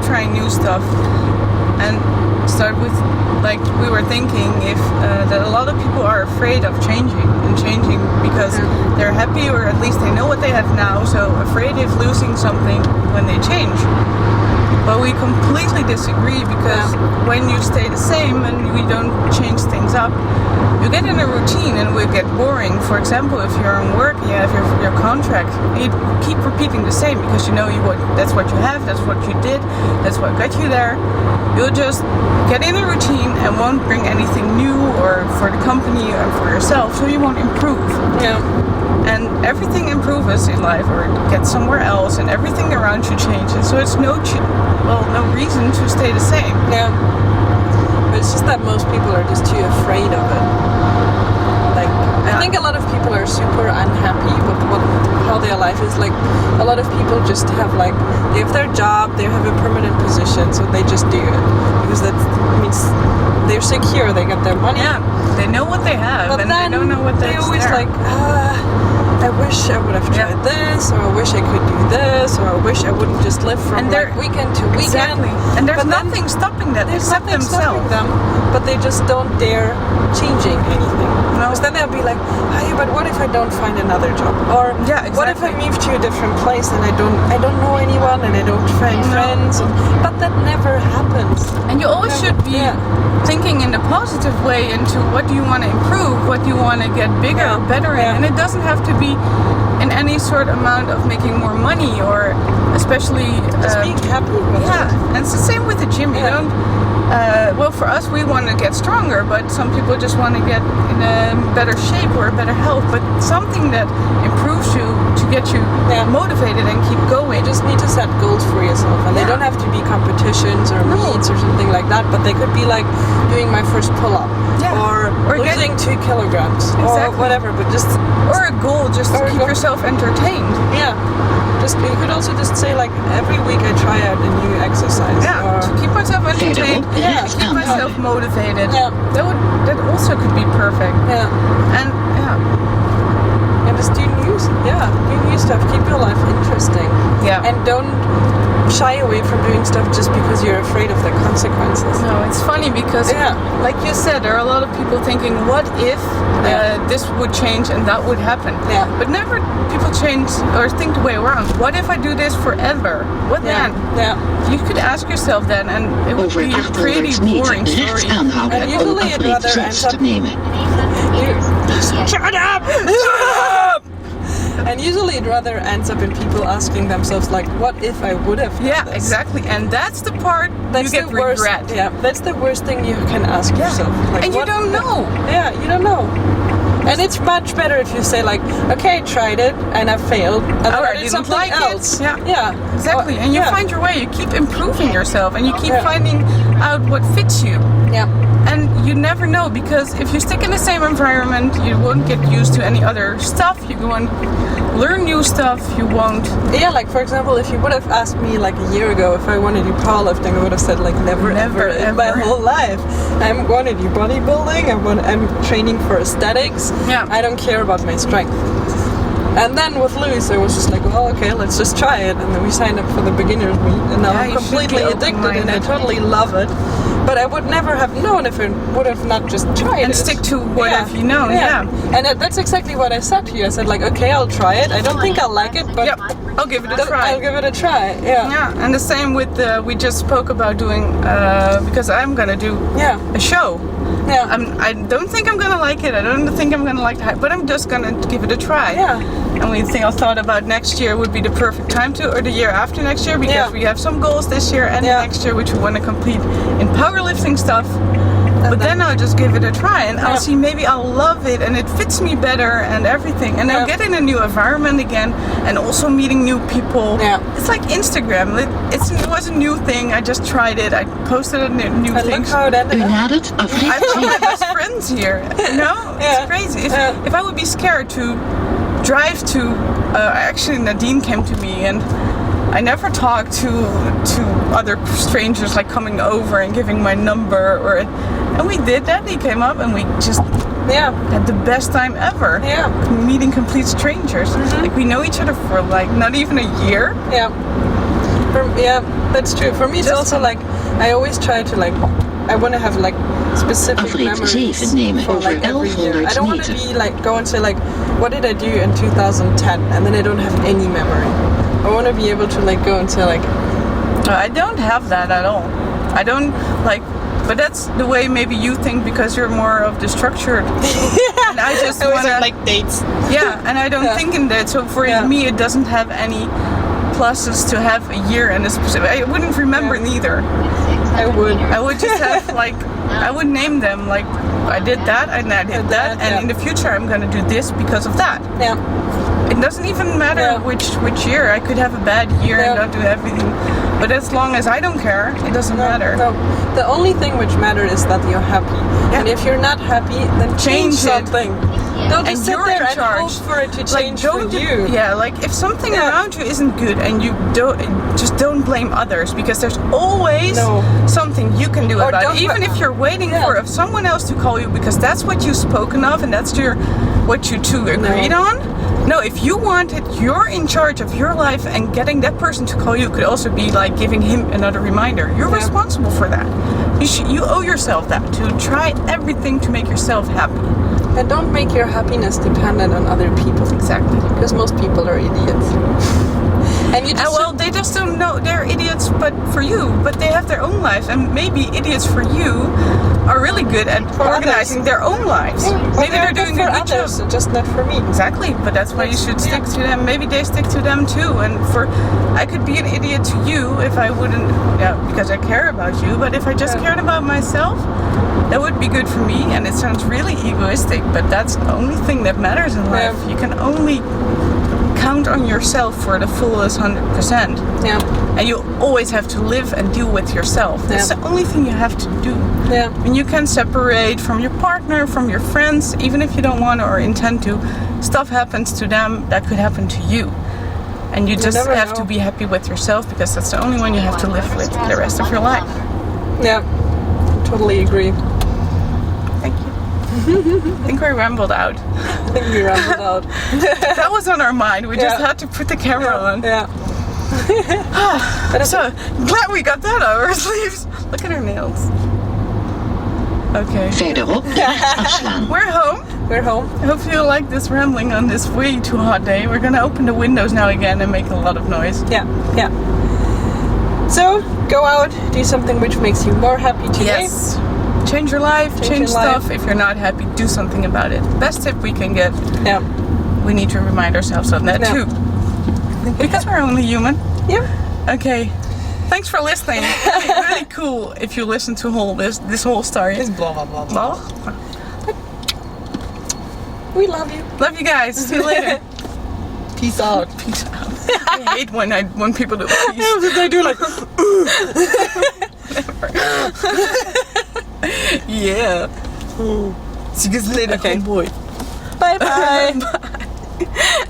trying new stuff and start with, like we were thinking, if that a lot of people are afraid of changing because they're happy, or at least they know what they have now, so afraid of losing something when they change. But we completely disagree, because when you stay the same and we don't change things up, you get in a routine and it will get boring. For example, if you're in work, you have your contract, you keep repeating the same because you know that's what you have, that's what you did, that's what got you there. You'll just get in a routine and won't bring anything new, or for the company or for yourself, so you won't improve. Yeah. And everything improves in life, or gets somewhere else, and everything around you changes. So it's no reason to stay the same. Yeah. But it's just that most people are just too afraid of it. Like, I think a lot of people are super unhappy with how their life is. Like, a lot of people just have, like, they have their job, they have a permanent position, so they just do it because that means they're secure, they get their money. Yeah, they know what they have, but and they don't know what they always there. like, I wish I would have tried this, or I wish I could do this, or I wish I wouldn't just live from like weekend to weekend. Exactly. And there's nothing stopping that except themselves. But they just don't dare changing anything. No. Because then they'll be like, hey, but what if I don't find another job? Or what if I move to a different place and I don't know anyone and I don't find friends? But that never happens. And you always should be thinking in a positive way into what do you want to improve, what do you want to get bigger or better in. And it doesn't have to be in any sort of amount of making more money, or especially just being happy with it. And it's the same with the gym. You don't well, for us, we want to get stronger, but some people just want to get in a better shape or a better health. But something that improves you to get you motivated and keep going. You just need to set goals for yourself, and they don't have to be competitions or meets or something like that. But they could be like doing my first pull-up, or losing 2 kilograms, or whatever. But just a goal just to keep yourself entertained. Yeah. You could also just say, like, every week I try out a new exercise. Yeah, or to keep myself entertained, to keep myself motivated. Yeah. That also could be perfect. Yeah. And just do new stuff. Keep your life interesting. Yeah. And don't shy away from doing stuff just because you're afraid of the consequences. No, it's funny because, like you said, there are a lot of people thinking, what if this would change and that would happen? Yeah. But never people change or think the way around. What if I do this forever? What then? Yeah. You could ask yourself then, and it would be a pretty boring story. And usually it rather ends up... Shut up! And usually it rather ends up in people asking themselves, like, what if I would have done this? Exactly. And that's the part you get regret. Yeah, that's the worst thing you can ask yourself. Like, and you don't know. Yeah, you don't know. And it's much better if you say, like, okay, I tried it and I failed, and then I did something else. Yeah, exactly. And you find your way. You keep improving yourself, and you keep finding out what fits you. Yeah. And you never know, because if you stick in the same environment, you won't get used to any other stuff. You won't learn new stuff. You won't. Yeah, like for example, if you would have asked me like a year ago if I want to do powerlifting, I would have said like never ever in my whole life. I'm going to do bodybuilding. I'm training for aesthetics. Yeah. I don't care about my strength. And then with Luis, I was just like, well, okay, let's just try it. And then we signed up for the beginner's meet, and now I'm completely addicted, and I totally love it. But I would never have known if I would have not just tried and stick to what have you known. Yeah. And that's exactly what I said to you. I said like, okay, I'll try it. I don't think I'll like it, but I'll give it a try. I'll give it a try. Yeah. Yeah. And the same with we just spoke about doing because I'm gonna do a show. Yeah. I don't think I'm gonna like it. I don't think I'm gonna like it, but I'm just gonna give it a try. Yeah. And we think I thought about next year would be the perfect time to, or the year after next year, because we have some goals this year and next year which we want to complete in powerlifting stuff. But then I'll just give it a try, and I'll see, maybe I'll love it and it fits me better and everything. And I'll get in a new environment again, and also meeting new people. Yeah. It's like Instagram. It was a new thing. I just tried it. I posted a new thing. Look how it ended up. I found my best friends here. No, it's crazy. If I would be scared to drive to, actually Nadine came to me, and I never talked to other strangers, like coming over and giving my number, and we did that. He came up and we just had the best time ever. Yeah. Meeting complete strangers. Like we know each other for like not even a year. Yeah. Yeah, that's true. For me, it's also like I always try to like. I want to have like specific Afrit memories 7 nemen for like over every year. I don't want to 1100 be like go and say like, what did I do in 2010, and then I don't have any memory. I want to be able to like go and say like, I don't have that at all. I don't like, but that's the way maybe you think because you're more of the structured. And I just I always want to have like dates. Yeah, and I don't think in that. So for me, it doesn't have any pluses to have a year and a specific. I wouldn't remember neither. I would. I would just have like, I would name them like, I did that and I did that, and in the future I'm gonna do this because of that. Yeah. It doesn't even matter which year. I could have a bad year and not do everything, but as long as I don't care, it doesn't matter. No, the only thing which matters is that you're happy. Yeah. And if you're not happy, then change something. Don't just sit there and hope for it to change for you. Yeah, like if something around you isn't good and you don't blame others, because there's always something you can do about it. Even if you're waiting for someone else to call you because that's what you've spoken of and that's what you two agreed on. No, if you want it, you're in charge of your life, and getting that person to call you could also be like giving him another reminder. You're responsible for that. You owe yourself that, to try everything to make yourself happy. And don't make your happiness dependent on other people. Exactly. Because most people are idiots. And you just well, they just don't know they're idiots, but for you. But they have their own lives, and maybe idiots for you are really good at organizing their own lives. Yeah. Maybe they're doing a good job. Just not for me. Exactly, but that's why you should stick to them. Maybe they stick to them too. And I could be an idiot to you if I wouldn't, because I care about you. But if I just cared about myself, that would be good for me. And it sounds really egoistic, but that's the only thing that matters in life. You can only count on yourself for the fullest 100%. Yeah. And you always have to live and deal with yourself. That's the only thing you have to do. Yeah. And you can separate from your partner, from your friends, even if you don't want to or intend to. Stuff happens to them that could happen to you. And you just have to be happy with yourself, because that's the only one you have to live with the rest of your life. Yeah. Totally agree. Thank you. I think we rambled out. I think we rambled out. That was on our mind. We just had to put the camera on. Yeah. So glad we got that out of our sleeves. Look at her nails. Okay. Verderop afslaan. We're home. We're home. I hope you like this rambling on this way too hot day. We're gonna open the windows now again and make a lot of noise. Yeah. Yeah. So go out, do something which makes you more happy today. Yes. Change your life, change stuff. If you're not happy, do something about it. Best tip we can get. Yeah. We need to remind ourselves of that too. Because we're only human. Yeah. Okay. Thanks for listening. Really cool if you listen to this whole story. It's blah blah blah blah. We love you. Love you guys. See you later. Peace out. Peace out. I hate when people do peace. Yeah, they do like. Yeah. See you guys later, Okay. boy. Bye bye. Bye.